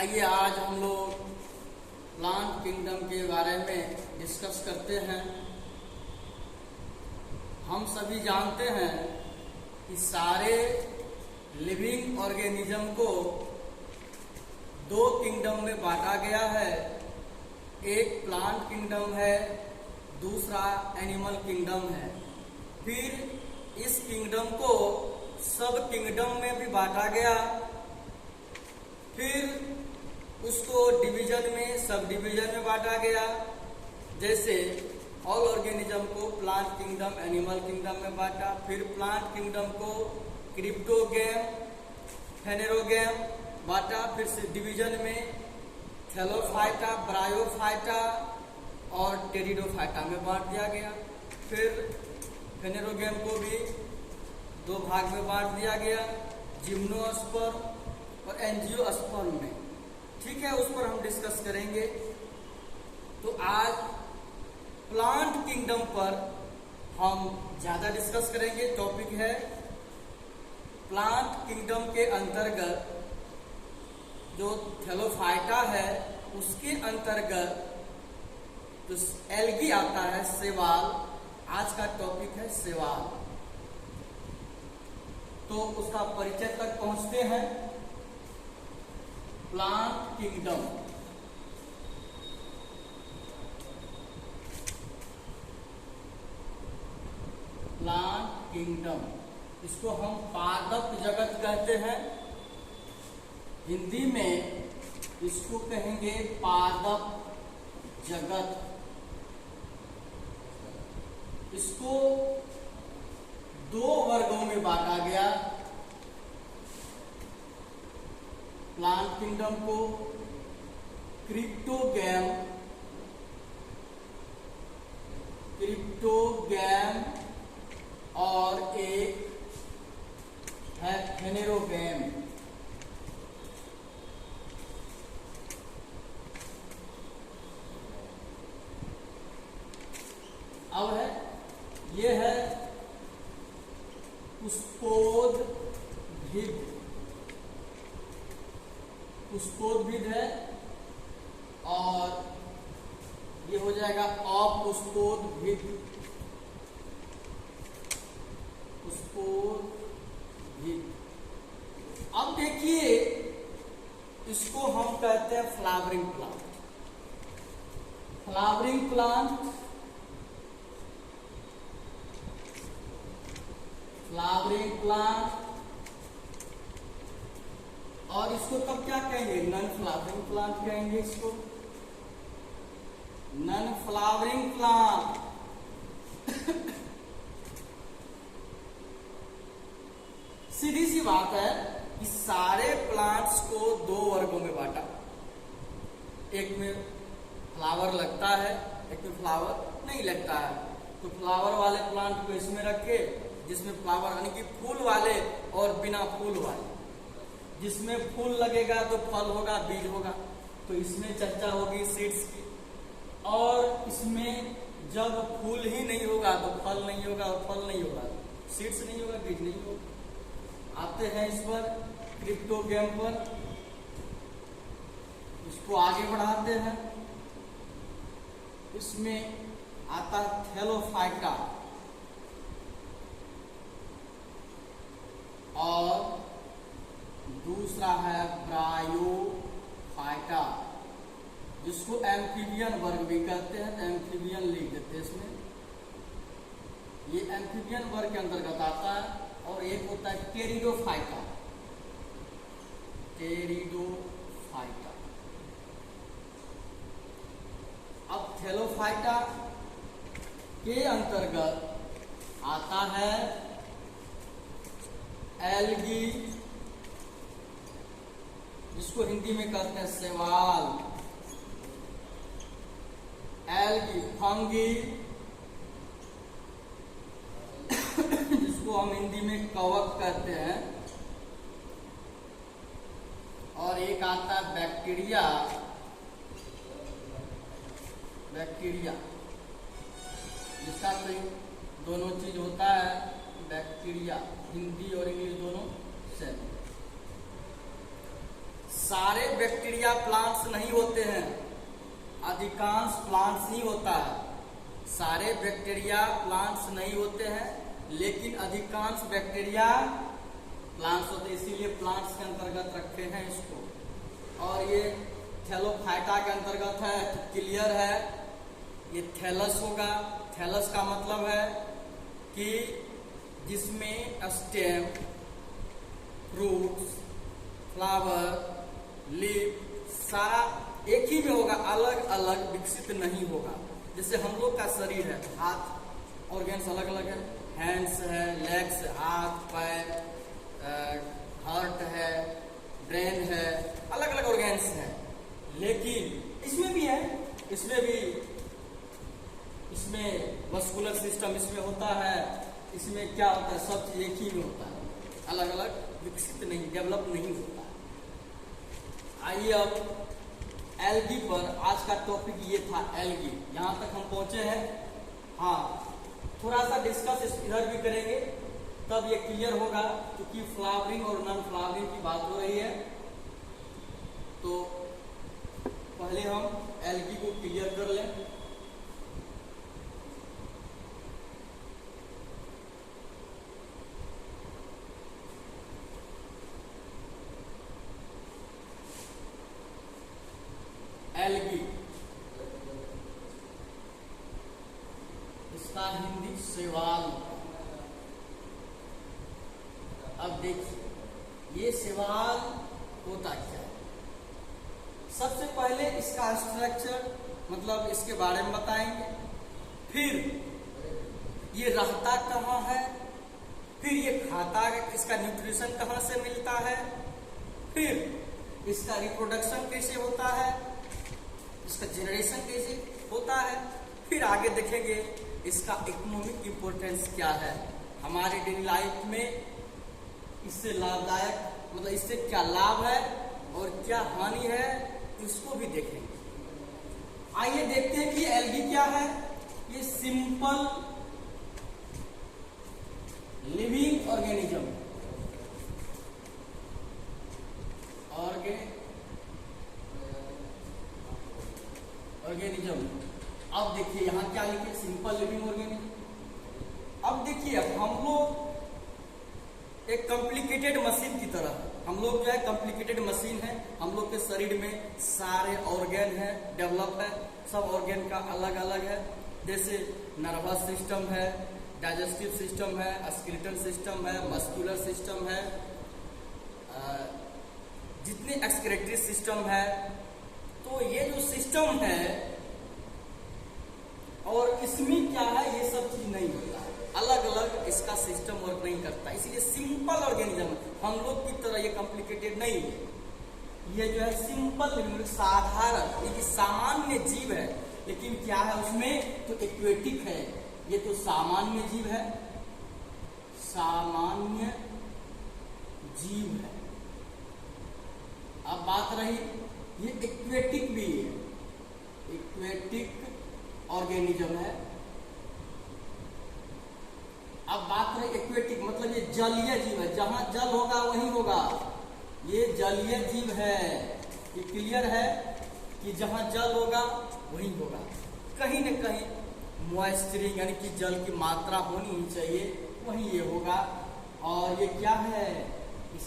आइए आज हम लोग प्लांट किंगडम के बारे में डिस्कस करते हैं। हम सभी जानते हैं कि सारे लिविंग ऑर्गेनिज्म को दो किंगडम में बांटा गया है। एक प्लांट किंगडम है, दूसरा एनिमल किंगडम है। फिर इस किंगडम को सब किंगडम में भी बांटा गया। फिर उसको डिवीजन में, सब डिवीजन में बांटा गया। जैसे ऑल ऑर्गेनिज्म को प्लांट किंगडम, एनिमल किंगडम में बांटा। फिर प्लांट किंगडम को क्रिप्टोगैम, फेनेरोगैम बांटा। फिर से डिवीजन में थैलोफाइटा, ब्रायोफाइटा और टेरिडोफाइटा में बांट दिया गया। फिर फेनेरोगैम को भी दो भाग में बांट दिया गया, जिम्नोस्पर्म और एंजियोस्पर्म में। ठीक है, उस पर हम डिस्कस करेंगे। तो आज प्लांट किंगडम पर हम ज्यादा डिस्कस करेंगे। टॉपिक है प्लांट किंगडम के अंतर्गत जो थैलोफाइटा है उसके अंतर्गत जो एल्गी आता है, शैवाल। आज का टॉपिक है शैवाल। तो उसका परिचय तक पहुंचते हैं। प्लांट किंगडम, प्लांट किंगडम, इसको हम पादप जगत कहते हैं। हिंदी में इसको कहेंगे पादप जगत। इसको दो वर्गों में बांटा गया। प्लांट किंगडम को क्रिप्टोगैम, और एक है फेनेरोगैम। अब है ये है पुष्पोद्भिद है, और ये हो जाएगा अपुष्पोद्भिद। अब देखिए, इसको हम कहते हैं फ्लावरिंग प्लांट। फ्लावरिंग प्लांट, और इसको तब क्या कहेंगे? नॉन फ्लावरिंग प्लांट कहेंगे। इसको नॉन फ्लावरिंग प्लांट। सीधी सी बात है कि सारे प्लांट्स को दो वर्गों में बांटा। एक में फ्लावर लगता है, एक में फ्लावर नहीं लगता है। तो फ्लावर वाले प्लांट को इसमें रखे, जिसमें फ्लावर यानी कि फूल वाले, और बिना फूल वाले। जिसमें फूल लगेगा तो फल होगा, बीज होगा। तो इसमें चर्चा होगी सीड्स की। और इसमें जब फूल ही नहीं होगा तो फल नहीं होगा, और फल नहीं होगा सीड्स नहीं होगा, बीज नहीं होगा। आते हैं इस पर क्रिप्टोगैम पर। इसको आगे बढ़ाते हैं। इसमें आता है थैलोफाइटा, और दूसरा है ब्रायोफाइटा, जिसको एम्फीबियन वर्ग भी कहते हैं। एम्फीबियन लिख देते हैं इसमें। ये एम्फीबियन वर्ग के अंतर्गत आता है। और एक होता है टेरिडोफाइटा। अब थैलोफाइटा के अंतर्गत आता है एल्गी, जिसको हिंदी में कहते हैं शैवाल। एल्गी, फंगी, जिसको हम हिंदी में कवक कहते हैं। और एक आता है बैक्टीरिया, जिसका तो दोनों चीज होता है। बैक्टीरिया, हिंदी और इंग्लिश दोनों सेम। सारे बैक्टीरिया प्लांट्स नहीं होते हैं, अधिकांश प्लांट्स ही होता है। सारे बैक्टीरिया प्लांट्स नहीं होते हैं, लेकिन अधिकांश बैक्टीरिया प्लांट्स होते हैं, इसीलिए प्लांट्स के अंतर्गत रखे हैं इसको। और ये थैलोफाइटा के अंतर्गत है, तो क्लियर है ये थैलस होगा। थैलस का मतलब है कि जिसमें स्टेम, फ्रूट्स, फ्लावर, लीफ सारा एक ही में होगा, अलग अलग विकसित नहीं होगा। जैसे हम लोग का शरीर है, हाथ ऑर्गेन्स अलग अलग है, हैंड्स है, लेग्स, हाथ पैर, हार्ट है, ब्रेन है, अलग अलग ऑर्गेन्स है। लेकिन इसमें भी है, इसमें मस्कुलर सिस्टम इसमें होता है, इसमें क्या होता है, सब चीज एक ही में होता है, अलग अलग विकसित नहीं, डेवलप नहीं होता। आइए अब एल्गी पर, आज का टॉपिक ये था एल्गी, यहाँ तक हम पहुंचे हैं। हाँ, थोड़ा सा डिस्कस इधर भी करेंगे, तब ये क्लियर होगा, क्योंकि फ्लावरिंग और नॉन फ्लावरिंग की बात हो रही है। तो पहले हम एल्गी को क्लियर कर लें। एल्गी, इसका हिंदी शैवाल। अब देखिए ये शैवाल होता क्या है। सबसे पहले इसका स्ट्रक्चर, मतलब इसके बारे में बताएंगे, फिर ये रहता कहाँ है, फिर ये खाता है, इसका न्यूट्रिशन कहाँ से मिलता है, फिर इसका रिप्रोडक्शन कैसे होता है, इसका जनरेशन कैसे होता है, फिर आगे देखेंगे इसका इकोनॉमिक इम्पोर्टेंस क्या है हमारे डेली लाइफ में, इससे लाभदायक, मतलब इससे क्या लाभ है और क्या हानि है, इसको भी देखेंगे। आइए देखते हैं कि एल्गी क्या है। ये सिंपल लिविंग ऑर्गेनिज्म, ऑर्गेनिज्म। अब देखिए यहाँ क्या लिखे, सिंपल लिविंग ऑर्गेनिज्म। अब देखिए हम लोग एक कॉम्प्लिकेटेड मशीन की तरह, हम लोग जो है कॉम्प्लिकेटेड मशीन है, हम लोग के शरीर में सारे ऑर्गेन है, डेवलप है, सब ऑर्गेन का अलग अलग है। जैसे नर्वस सिस्टम है, डाइजेस्टिव सिस्टम है, स्केलेटल सिस्टम है, मस्कुलर सिस्टम है, जितने एक्सक्रीटरी सिस्टम है। तो ये जो सिस्टम है और इसमें क्या है, ये सब चीज नहीं होता है, अलग अलग इसका सिस्टम वर्क नहीं करता, इसीलिए सिंपल ऑर्गेनिज्म, हम लोग की तरह ये कॉम्प्लिकेटेड नहीं है। ये जो है सिंपल, साधारण, ये सामान्य जीव है। लेकिन क्या है उसमें, तो एक्वेटिक है, ये तो सामान्य जीव है, सामान्य जीव है। अब बात रही, ये एक्वेटिक भी है, एक्वेटिक ऑर्गेनिज्म है। अब बात रही एक्वेटिक, मतलब ये जलीय जीव है, जहां जल होगा वहीं होगा, ये जलीय जीव है। ये क्लियर है कि जहां जल होगा वहीं होगा, कहीं न कहीं मॉइस्चरिंग यानी कि जल की मात्रा होनी ही चाहिए, वहीं ये होगा। और ये क्या है,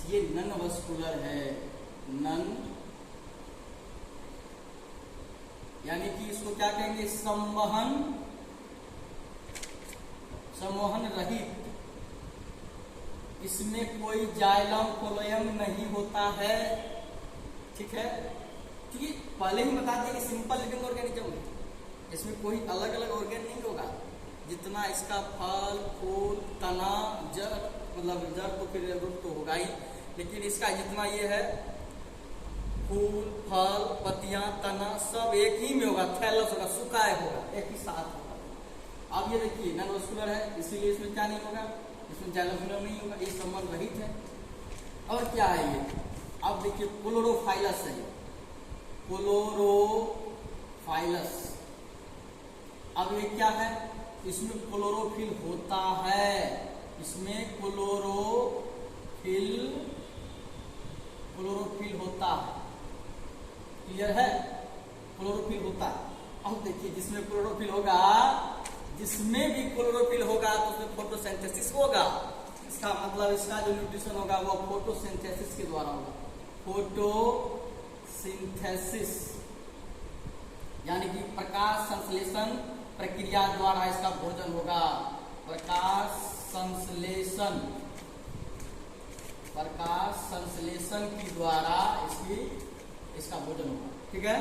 ये नन वस्कुलर है, नन यानी कि इसको क्या कहेंगे, संवहन रहित, इसमें कोई जाइलम कोलोयम नहीं होता है। ठीक है, क्योंकि पहले ही बता दिया कि सिंपल लिविंग ऑर्गेनिज्म है, इसमें कोई अलग अलग ऑर्गेन नहीं होगा। जितना इसका फल, फूल, तना, जड़, मतलब जड़ तो फिर रूट तो होगा ही, लेकिन इसका जितना ये है फूल, फल, पत्तियां, तना सब एक ही में होगा, थैलस होगा, सुखाए होगा, एक ही साथ होगा। अब ये देखिए नॉन वस्कुलर है, इसीलिए इसमें क्या नहीं होगा, इसमें जाइलोफिलम नहीं होगा, ये संबंध रहित है। और क्या है ये, अब देखिए क्लोरोफाइलस है, क्लोरोफाइलस। अब ये क्या है, इसमें क्लोरोफिल होता है, इसमें क्लोरोफिल होता है। क्लियर है? क्लोरोफिल होता है। अब देखिए जिसमें क्लोरोफिल होगा, जिसमें भी क्लोरोफिल होगा तो उसमें फोटोसिंथेसिस होगा। इसका मतलब इसका जो न्यूट्रिशन होगा वो फोटोसिंथेसिस के द्वारा होगा। फोटोसिंथेसिस यानी कि प्रकाश संश्लेषण प्रक्रिया द्वारा इसका भोजन होगा। प्रकाश संश्लेषण के द्वारा इसका भोजन होगा। ठीक है,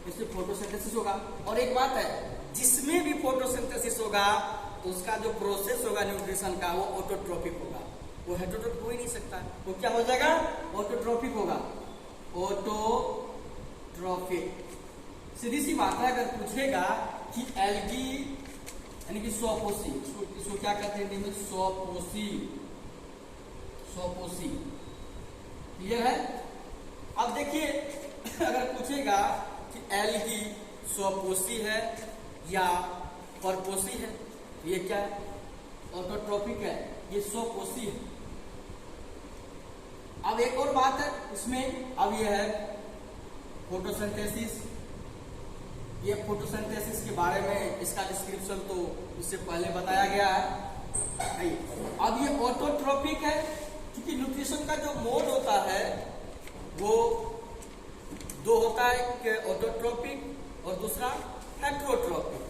इससे फोटोसिंथेसिस होगा। और एक बात है, जिसमें भी फोटोसिंथेसिस होगा तो उसका जो प्रोसेस होगा न्यूट्रिशन का वो ऑटोट्रोपिक होगा। वो हेटेरोट्रोपिक हो ही नहीं सकता। वो क्या हो जाएगा? ऑटोट्रोपिक होगा। ऑटोट्रोपिक। सीधी सी बात है, अगर पूछेगा कि एल्गी यानी कि स्वपोषी, इसको क्या कहते हैं? स्वपोषी। क्लियर है? अब देखिए अगर पूछेगा कि एल्गी स्वपोषी है या परपोषी है, ये क्या है? ऑटोट्रोपिक है, ये स्वपोषी है। अब एक और बात है इसमें, अब ये है फोटोसिंथेसिस। ये फोटोसिंथेसिस के बारे में इसका डिस्क्रिप्शन तो इससे पहले बताया गया है। अब ये ऑटोट्रोपिक है क्योंकि न्यूट्रिशन का जो मोड होता है वो दो होता है, एक ऑटोट्रोपिक और दूसरा हेटेरोट्रोपिक।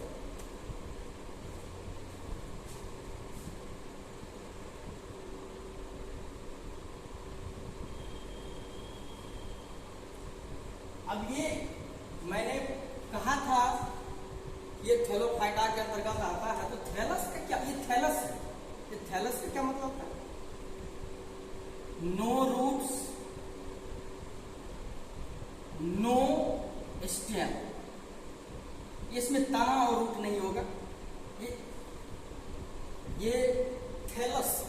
अब ये मैंने कहा था ये थैलोफाइटा के अंतर्गत आता है। तो थैलस का क्या? ये थैलस है। ये थैलस का क्या मतलब है? No roots no stem. इसमें तना और रूट नहीं होगा। ये थैलस।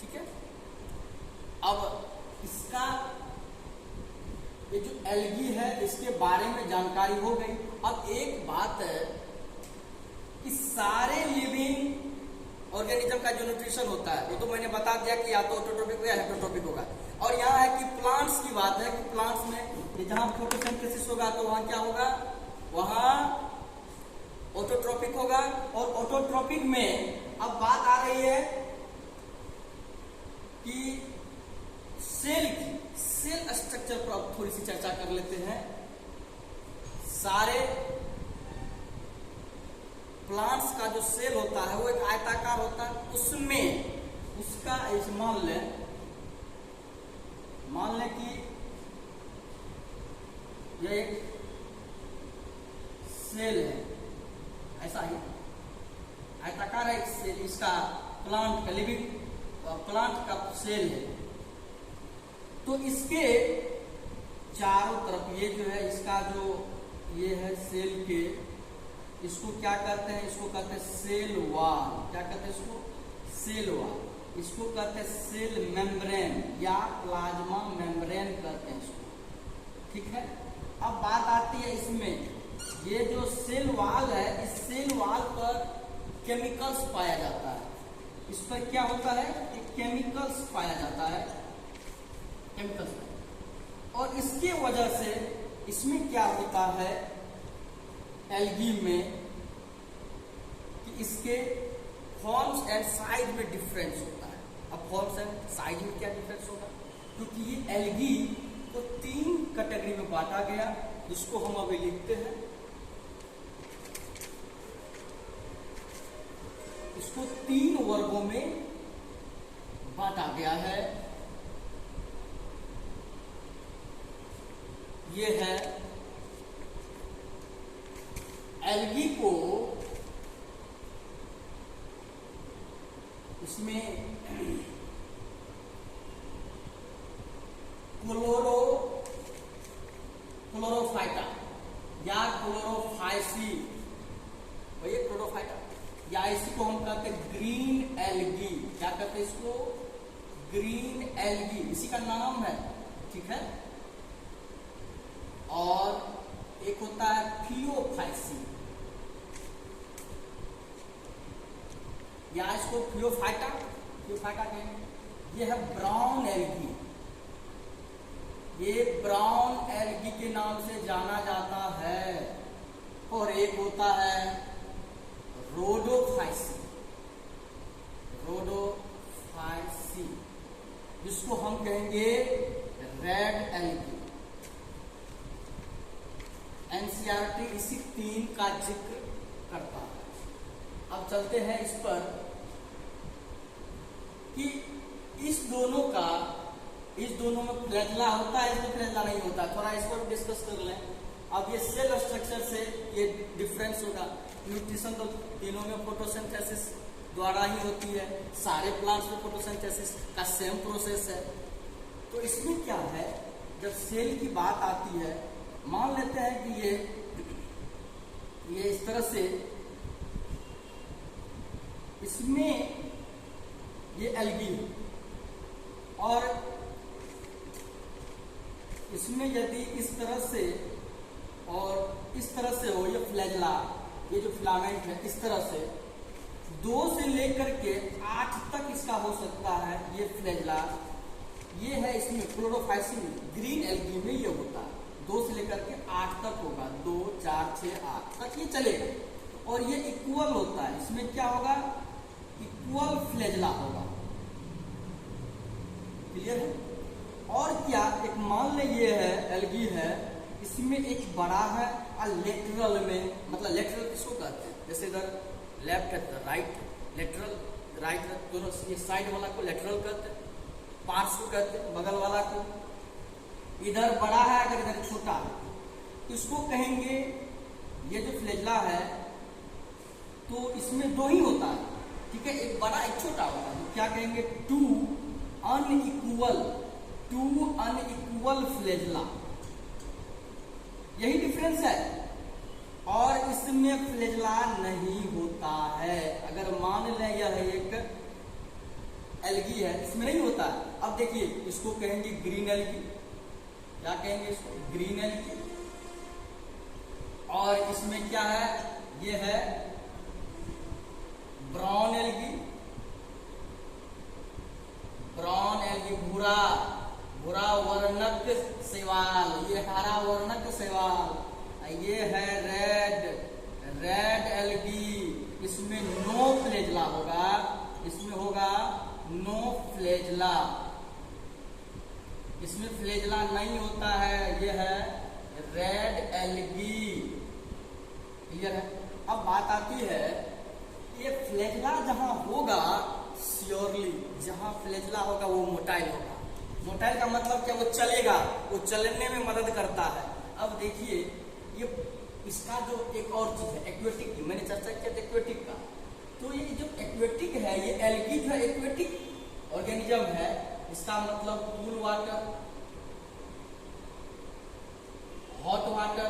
ठीक है, अब इसका ये जो एल्गी है इसके बारे में जानकारी हो गई। अब एक बात है कि सारे लिविंग ऑर्गेनिज्म का जो न्यूट्रिशन होता है वो तो मैंने बता दिया कि या तो ऑटोट्रोपिक या हेटेरोट्रोपिक होगा। और यहाँ है कि प्लांट्स की बात है कि प्लांट्स में जहां फोटोसिंथेसिस होगा तो वहां क्या होगा? वहां ऑटोट्रोपिक होगा। और ऑटोट्रोपिक में अब बात आ रही है कि सेल स्ट्रक्चर पर अब थोड़ी सी चर्चा कर लेते हैं। सारे प्लांट्स का जो सेल होता है वो एक आयताकार होता है। उसमें उसका मान लें कि यह एक सेल है, ऐसा ही आयताकार है एक सेल। इसका प्लांट का लिविंग प्लांट का सेल है। तो इसके चारों तरफ ये जो है इसका जो ये है सेल के, इसको क्या कहते हैं? इसको कहते हैं सेल वॉल। क्या कहते हैं इसको? Cell wall. इसको कहते हैं सेल मेम्ब्रेन या प्लाज्मा मेम्ब्रेन कहते हैं इसको। ठीक है, अब बात आती है इसमें ये जो सेल वॉल है, इस सेल वॉल पर केमिकल्स पाया जाता है। इस पर क्या होता है? केमिकल्स पाया जाता है, केमिकल्स। और इसके वजह से इसमें क्या होता है एल्गी में कि इसके फॉर्म्स एंड साइज में डिफरेंस होता है। अब फॉर्म्स एंड साइज में क्या डिफरेंस होगा? क्योंकि ये एल्गी को 3 कैटेगरी में बांटा गया, जिसको हम अभी लिखते हैं। इसको 3 वर्गों में बांटा गया है। ये है एल्गी को इसमें क्लोरोफाइटा या क्लोरोफाइसी, भैया क्लोरोफाइटा, या इसी को हम कहते हैं ग्रीन एल्गी। क्या कहते हैं इसको? ग्रीन एल्गी, इसी का नाम है। ठीक है, और एक होता है फियोफाइसी या इसको फियोफाइटा कहेंगे। ये है ब्राउन एल्गी। ये ब्राउन एल्गी के नाम से जाना जाता है। और एक होता है रोडोफाइसी, रोडोफाइसी, जिसको हम कहेंगे रेड एल्गी। एनसीईआरटी इसी 3 का जिक्र करता है। अब चलते हैं इस पर कि इस दोनों में फ्लैजेला होता है, इसमें फ्लैजेला नहीं होता। थोड़ा इस पर डिस्कस कर लें। अब ये सेल स्ट्रक्चर से ये डिफरेंस होगा। न्यूट्रिशन तो तीनों में फोटोसिंथेसिस द्वारा ही होती है, सारे प्लांट्स में फोटोसिंथेसिस का सेम प्रोसेस है। तो इसमें क्या है, जब सेल की बात आती है, मान लेते हैं कि ये इस तरह से, इसमें ये एल्गी है और इसमें यदि इस तरह से और इस तरह से हो, ये फ्लैजेला, ये जो फिलामेंट है इस तरह से 2 से लेकर के 8 तक इसका हो सकता है। ये फ्लैजेला ये है, इसमें क्लोरोफाइसी ग्रीन एल्गी में ये होता है। 2 से लेकर के 8 तक होगा, 2, 4, 6, 8 तक ये चलेगा। और ये इक्वल होता है, इसमें क्या होगा, इक्वल फ्लैजेला होगा। क्लियर है? और क्या, एक मान ले ये है एल्गी है, इसमें एक बड़ा है और लेटरल में, मतलब लेटरल किसको कहते हैं, जैसे इधर लेफ्ट है राइट, लेटरल राइट दोनों, ये साइड वाला को लेटरल कहते हैं, पार्श्व कहते हैं, बगल वाला को। इधर बड़ा है, अगर इधर छोटा है, इसको कहेंगे, ये जो फ्लैजेला है तो इसमें 2 ही होता है, ठीक है, एक बड़ा एक छोटा होता है। क्या कहेंगे, टू अनइक्वल फ्लैजेला, यही डिफरेंस है। और इसमें फ्लैजेला नहीं होता है। अगर मान लें यह एक एल्गी है, इसमें नहीं होता है। अब देखिए, इसको कहेंगे ग्रीन एल्गी, क्या कहेंगे इसको, ग्रीन एल्गी। और इसमें क्या है, ये है ब्राउन एल्गी, ब्राउन एल्गी, भूरा वर्णक शैवाल, ये हरा वर्णक शैवाल। ये है रेड एल्गी, इसमें नो फ्लैजेला होगा, इसमें होगा नो फ्लैजेला, इसमें फ्लैजेला नहीं होता है। ये है रेड एल्गी। क्लियर है? अब बात आती है, ये फ्लैजेला जहां होगा, श्योरली जहां फ्लैजेला होगा वो मोटाइल होगा। मोटाइल का मतलब क्या, वो चलेगा, वो चलने में मदद करता है। अब देखिए, ये इसका जो एक और चीज है एक्वेटिक की, मैंने चर्चा किया था एक्वेटिक का। तो ये जो एक्वेटिक है, ये एल्गी जो है एक्वेटिक ऑर्गेनिज्म है। इसका मतलब कूल वाटर, हॉट वाटर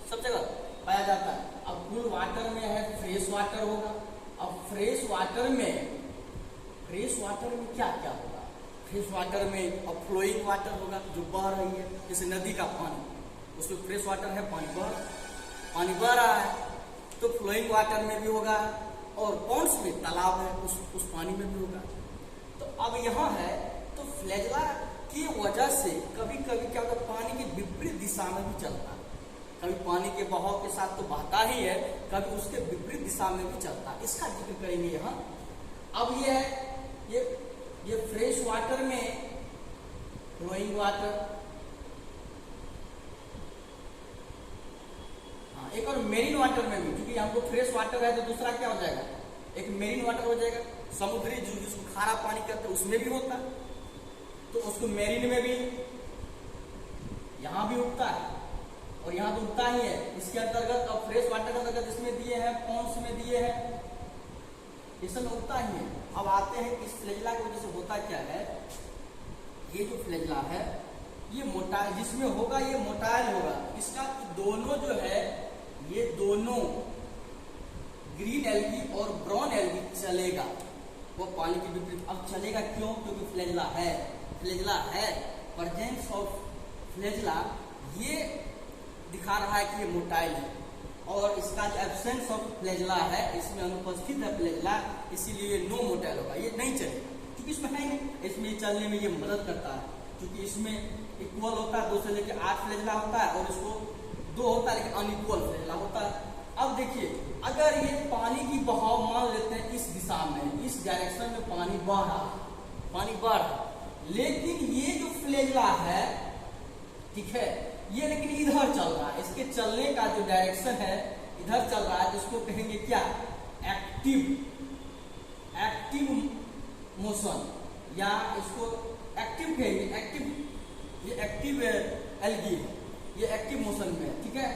सब जगह पाया जाता है। अब कूल वाटर में है, फ्रेश वाटर होगा। अब फ्रेश वाटर में क्या क्या होगा, फ्रेश वाटर में अब फ्लोइंग वाटर होगा, जो बह रही है, जैसे नदी का पानी, उसमें फ्रेश वाटर है, पानी बह रहा है, तो फ्लोइंग वाटर में भी होगा। और पॉन्ड्स में, तालाब है, उस पानी में भी होगा। तो अब यहाँ है, तो फ्लैजेला की वजह से कभी कभी क्या होता है, पानी की विपरीत दिशा में भी चलता है। कभी पानी के बहाव के साथ तो बहता ही है, कभी उसके विपरीत दिशा में भी चलता है। इसका जिक्र करेंगे यहाँ। अब ये है, ये फ्रेश वाटर में फ्लोइंग वाटर, हाँ, एक और मेरीन वाटर में भी, क्योंकि हमको फ्रेश वाटर है तो दूसरा क्या हो जाएगा, एक मेरीन वाटर हो जाएगा। समुद्री जिसको खारा पानी कहते हैं उसमें भी होता है, तो उसको मेरीन में भी, यहां भी उगता है और यहाँ तो उगता ही है। इसके अंतर्गत अब फ्रेश वाटर के अंतर्गत इसमें दिए हैं, पॉन्ड्स में दिए हैं, ये सब उगता ही है। अब आते हैं इस फ्लैजेला की वजह से होता क्या है, ये जो फ्लैजेला है ये मोटा, जिसमें होगा ये मोटाइल होगा। इसका दोनों जो है, ये दोनों ग्रीन एल्गी और ब्राउन एल्गी चलेगा, वो पानी के विपरीत। अब चलेगा क्यों, क्योंकि फ्लैजेला है, प्रेजेंस ऑफ फ्लैजेला ये दिखा रहा है कि ये मोटाइल है। और इसका जो एब्सेंस ऑफ फ्लैजेला है, इसमें अनुपस्थित है फ्लैजेला, इसीलिए नो मोटाइल होगा, ये नहीं चलेगा, क्योंकि इसमें है नहीं, इसमें चलने में ये मदद करता है। क्योंकि इसमें इक्वल होता है, 2 से लेकर 8 फ्लैजला होता है, और इसको 2 होता है लेकिन अनइक्वल फ्लैजला होता है। अब देखिए, अगर ये पानी की बहाव मान लेते हैं इस दिशा में, इस डायरेक्शन में पानी बह रहा है, पानी बढ़ रहा है, लेकिन ये जो फ्लैजला है, ठीक है, ये लेकिन इधर चल रहा है, इसके चलने का जो डायरेक्शन है इधर चल रहा है, जिसको कहेंगे क्या, एक्टिव मोशन, या इसको एक्टिव कहेंगे, ये एक्टिव एल्गी है, ये एक्टिव मोशन में है, ठीक है,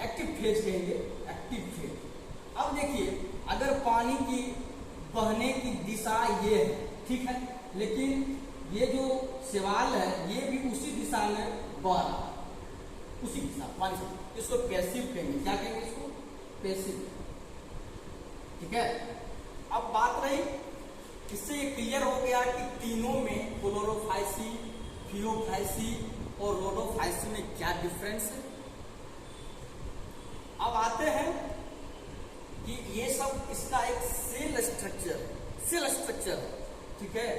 एक्टिव फेज कहेंगे, एक्टिव फेज। अब देखिए, अगर पानी की बहने की दिशा ये है, ठीक है, लेकिन ये जो सवाल है ये भी उसी दिशा में बह रहा है, उसी दिशा पानी से, इसको पैसिव कहेंगे, क्या कहेंगे इसको, पैसिव, ठीक है। अब बात रही, इससे ये क्लियर हो गया कि तीनों में क्लोरोफाइसी, फियोफाइसी और रोडोफाइसी में क्या डिफरेंस है। अब आते हैं कि ये सब इसका एक सेल स्ट्रक्चर है, ठीक है।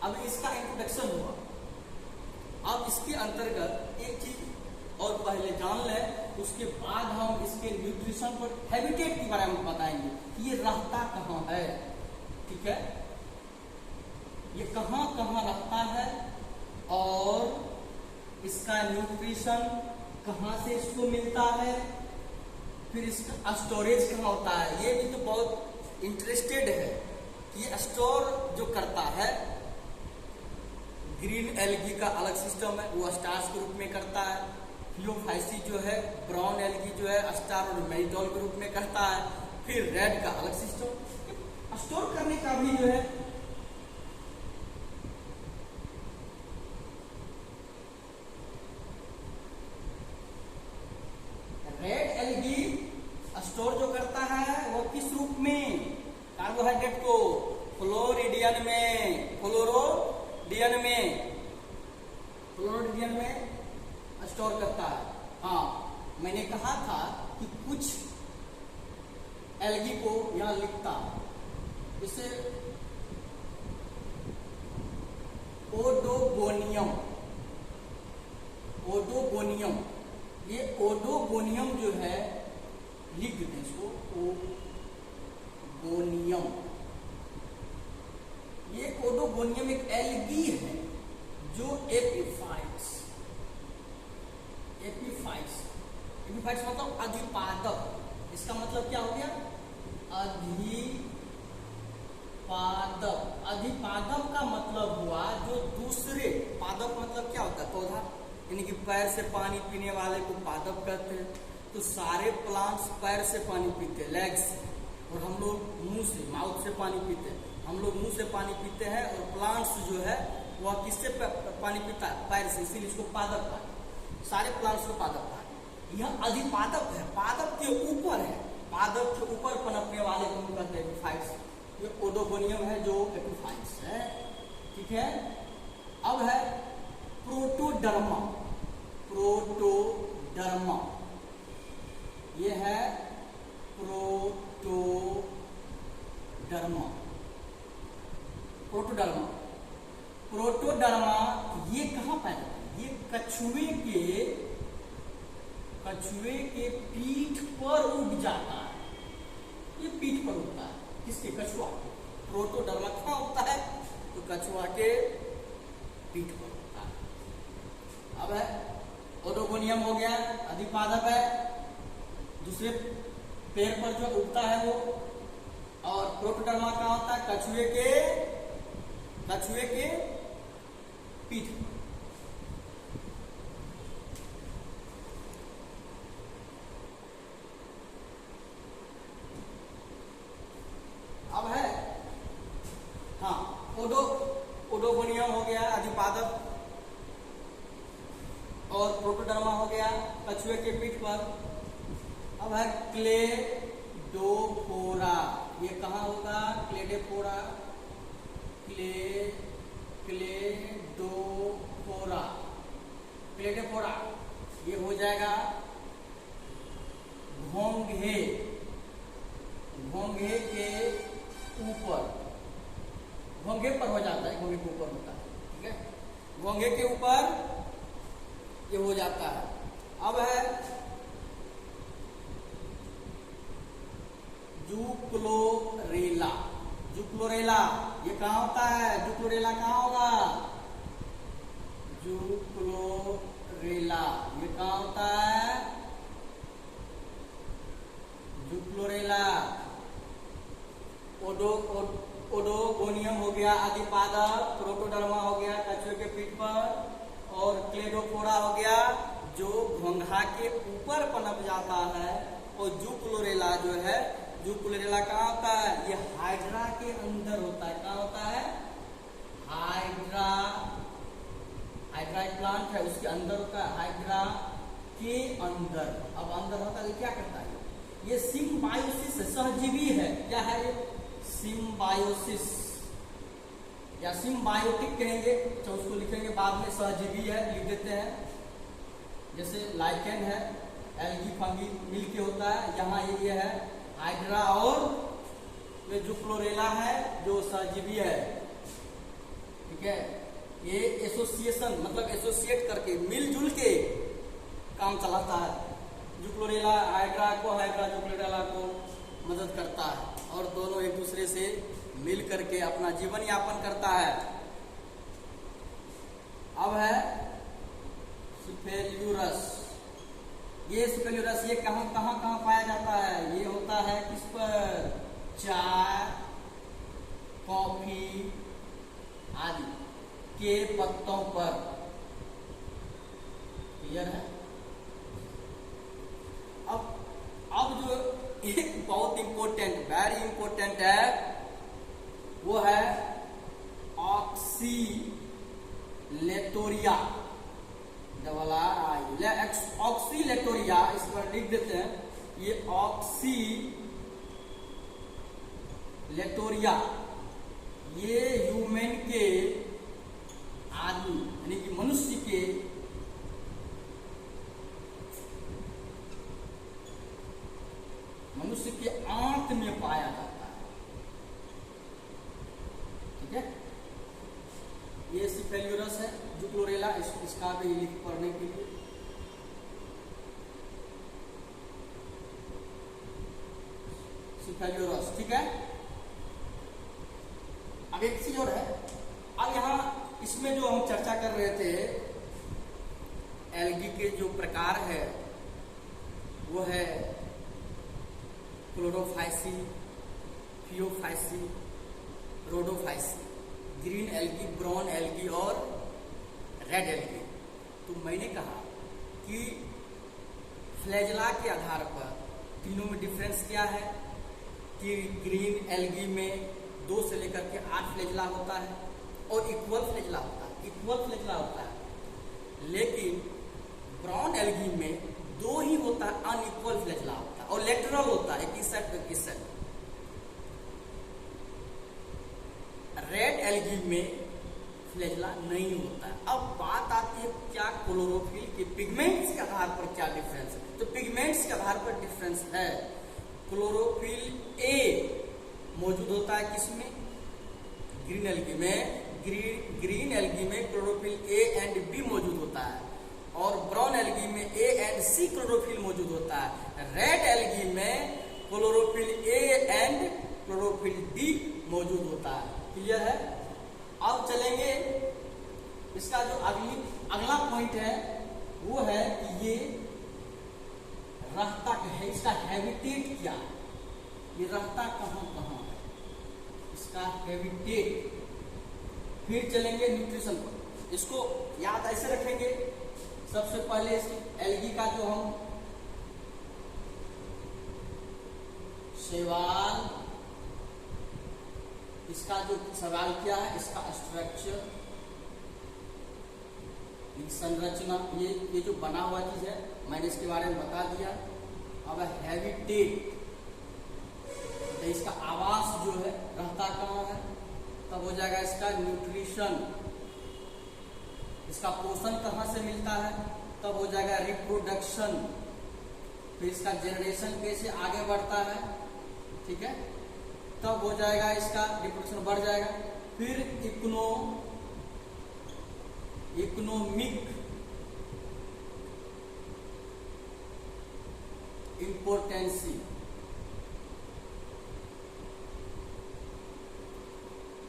अब इसका इंट्रोडक्शन हुआ, अब इसके अंतर्गत एक चीज और पहले जान लें, उसके बाद हम इसके न्यूट्रिशन पर, हैबिटेट के बारे में बताएंगे कि ये रहता कहाँ है, ठीक है, ये कहाँ कहाँ रहता है और इसका न्यूट्रिशन कहाँ से इसको मिलता है, फिर इसका स्टोरेज कहाँ होता है। ये भी तो बहुत इंटरेस्टेड है कि ये स्टोर जो करता है, ग्रीन एल्गी का अलग सिस्टम है, वो स्टार्च के रूप में करता है, फियोफाइसी जो है, ब्राउन एल्गी जो है स्टार और मैरिटोल के रूप में करता है, फिर रेड का अलग सिस्टम। स्टोर करने का भी जो है रेड एल्गी स्टोर जो करता है वो किस रूप में, कार्बोहाइड्रेट को फ्लोरिडियन में स्टोर करता है। हाँ, मैंने कहा था कि कुछ एल्गी को यहां लिखता है, इसे ओडोगोनियम, ये ओडोगोनियम जो है, लिख देते हैं इसको, ओडोगोनियम। ये ओडोगोनियम एक एल्गी है जो एपिफाइट्स मतलब अधिपादक। इसका मतलब क्या हो गया, अधिपादक का मतलब हुआ जो दूसरे, पादप मतलब क्या होता है, पौधा, यानी कि पैर से पानी पीने वाले को पादप कहते हैं। तो सारे प्लांट्स पैर से पानी पीते हैं, लेग्स, और हम लोग मुंह से, माउथ से पानी पीते हैं। हम लोग मुंह से पानी पीते हैं, और प्लांट्स जो है वह किससे पानी पीता है, पैर से, इसीलिए इसको पादप कहा। सारे प्लांट्स को पादप कहा। यह अधिपादप है, पादप के ऊपर है, पादप के ऊपर पनपने वाले को हम कहते हैं एपिफाइट्स। ये ओडोगोनियम है जो एपिफाइट्स है, ठीक है। अब है प्रोटोडर्मा, ये है प्रोटोडर्मा। ये कहाँ पैदा होता है, ये कछुए के पीठ पर उग जाता है, ये पीठ पर उगता है, किसके, कछुआ। प्रोटोडर्मा कहाँ उगता है, तो कछुआ के पीठ पर उगता है। अब है ओडोगोनियम हो गया, अधिपादप है, दूसरे पेड़ पर जो उगता है वो। और प्रोटोडर्मा कहाँ होता है, कछुए के पीठ पर। अब है, हाँ, ओडोगोनियम हो गया अधिपादप, और प्रोटोडर्मा हो गया कछुए के पीठ पर। अब है क्लेडोफोरा, ये कहाँ होगा, क्लेडोफोरा, ये हो जाएगा घोंघे के ऊपर, घोंघे पर हो जाता है, घोंघे के ऊपर होता है, ठीक है। घोंघे के ऊपर ये हो जाता है। अब है जुक्लोरेला। जुक्लोरेला ये कहाँ होता है? जुक्लोरेला कहाँ होगा? जुक्लोरेला ये कहाँ होता है? जुक्लोरेला ओडोगोनियम हो गया आदिपादप, प्रोटोडर्मा हो गया कछुए के पीठ पर, और क्लेडोफोरा हो गया जो घोंघा के ऊपर पनप जाता है। और जुक्लोरेला जो है, जुक्लोरेला कहाँ होता है? ये हाइड्रा के अंदर होता है। कहाँ होता है? हाइड्रा एक प्लांट है उसके अंदर होता है, हाइड्रा के अंदर। अब अंदर होता है क्या करता है? ये सिम्बायोसिस सहजीवी है। क्या है ये? सिम्बायोसिस या सिम्बायोटिक कहेंगे, तो उसको लिखेंगे बाद में, सहजीवी है लिख देते हैं। जैसे लाइकेन है, एल्गी फंगी मिलके होता है। यहाँ ये है हाइड्रा और ये जुक्लोरेला है जो सहजीवी है। ठीक है, ये एसोसिएशन मतलब एसोसिएट करके मिलजुल के काम चलाता है। जुक्लोरेला हाइड्रा जुक्लोरेला को मदद करता है और दोनों एक दूसरे से मिल करके अपना जीवन यापन करता है। अब है स्पेल्यूरस। ये स्पेल्यूरस ये कहाँ पाया जाता है? ये होता है किस पर? चाय, कॉफी आदि के पत्तों पर। क्लियर है? अब जो एक बहुत इंपॉर्टेंट, वेरी इंपॉर्टेंट है, वो है ऑक्सीलेटोरिया। ऑक्सीलेटोरिया इस पर लिख देते हैं। ये ऑक्सीलेटोरिया ये ह्यूमन के आदमी यानी कि मनुष्य के आंत में पाया जाता है। ठीक है, ये स्पेल्यूरस है, जुक्लोरेला इसका भी लिख पढ़ने के लिए। स्पेल्यूरस ठीक है। अब एक चीज और है, अब यहाँ इसमें जो हम चर्चा कर रहे थे एल्गी के जो प्रकार है वो है Chlorophyceae, Phaeophyceae, Rhodophyceae, green algae, brown algae और रेड एल्गी। तो मैंने कहा कि फ्लैजेला के आधार पर तीनों में डिफरेंस क्या है कि ग्रीन एल्गी में 2 से लेकर के 8 फ्लैजेला होता है और इक्वल फ्लैजेला होता है, लेकिन ब्राउन एल्गी में 2 ही होता है, अनइक्वल फ्लैजेला होता है और लेटरल होता है, एक इस साइड पे इस साइड। रेड एल्गी में फ्लैजेला नहीं होता है। अब बात आती है क्या क्लोरोफिल के पिगमेंट्स के आधार पर क्या डिफरेंस है? तो पिगमेंट्स के आधार पर डिफरेंस है। क्लोरोफिल ए मौजूद होता है किसमें? ग्रीन एल्गी में। ग्रीन एल्गी में क्लोरोफिल ए एंड बी मौजूद होता है और ब्राउन एल्गी में ए एंड सी क्लोरोफिल मौजूद होता है। रेड एल्गी में chlorophyll A and chlorophyll D मौजूद होता है। क्लियर है? अब चलेंगे, इसका जो अगला पॉइंट है वो है कि ये रहता है, इसका हैबिटेट क्या है, ये रहता कहाँ है, इसका हैबिटेट। फिर चलेंगे न्यूट्रिशन पर। इसको याद ऐसे रखेंगे, सबसे पहले एल्गी का जो हम सवाल, इसका जो सवाल क्या है, इसका स्ट्रक्चर, संरचना, ये जो बना हुआ चीज है मैंने इसके बारे में बता दिया। अब हैबिटेट, तो इसका आवास जो है रहता कहाँ है, तब हो जाएगा इसका न्यूट्रिशन। इसका पोषण कहाँ से मिलता है, तब हो जाएगा रिप्रोडक्शन। फिर इसका जनरेशन कैसे आगे बढ़ता है, ठीक है, तब हो जाएगा इसका रिप्रोडक्शन बढ़ जाएगा। फिर इकोनॉमिक इम्पोर्टेंसी,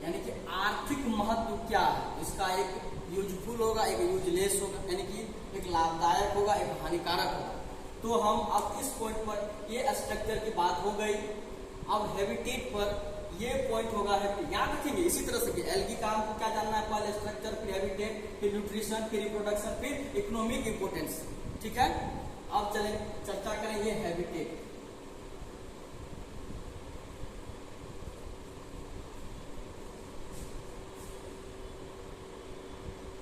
यानी कि आर्थिक महत्व क्या है, इसका एक यूजफुल होगा, एक यूजलेस होगा, यानी कि एक लाभदायक होगा, एक हानिकारक होगा। तो हम अब इस पॉइंट पर ये स्ट्रक्चर की बात हो गई। अब हैबिटेट पर ये पॉइंट होगा, याद रखेंगे इसी तरह से कि एल्गी का हमको क्या जानना है, पहले स्ट्रक्चर, फिर हैबिटेट, फिर न्यूट्रिशन, फिर रिप्रोडक्शन, फिर इकोनॉमिक इंपोर्टेंस। ठीक है, अब चलें चर्चा करें ये हैबिटेट।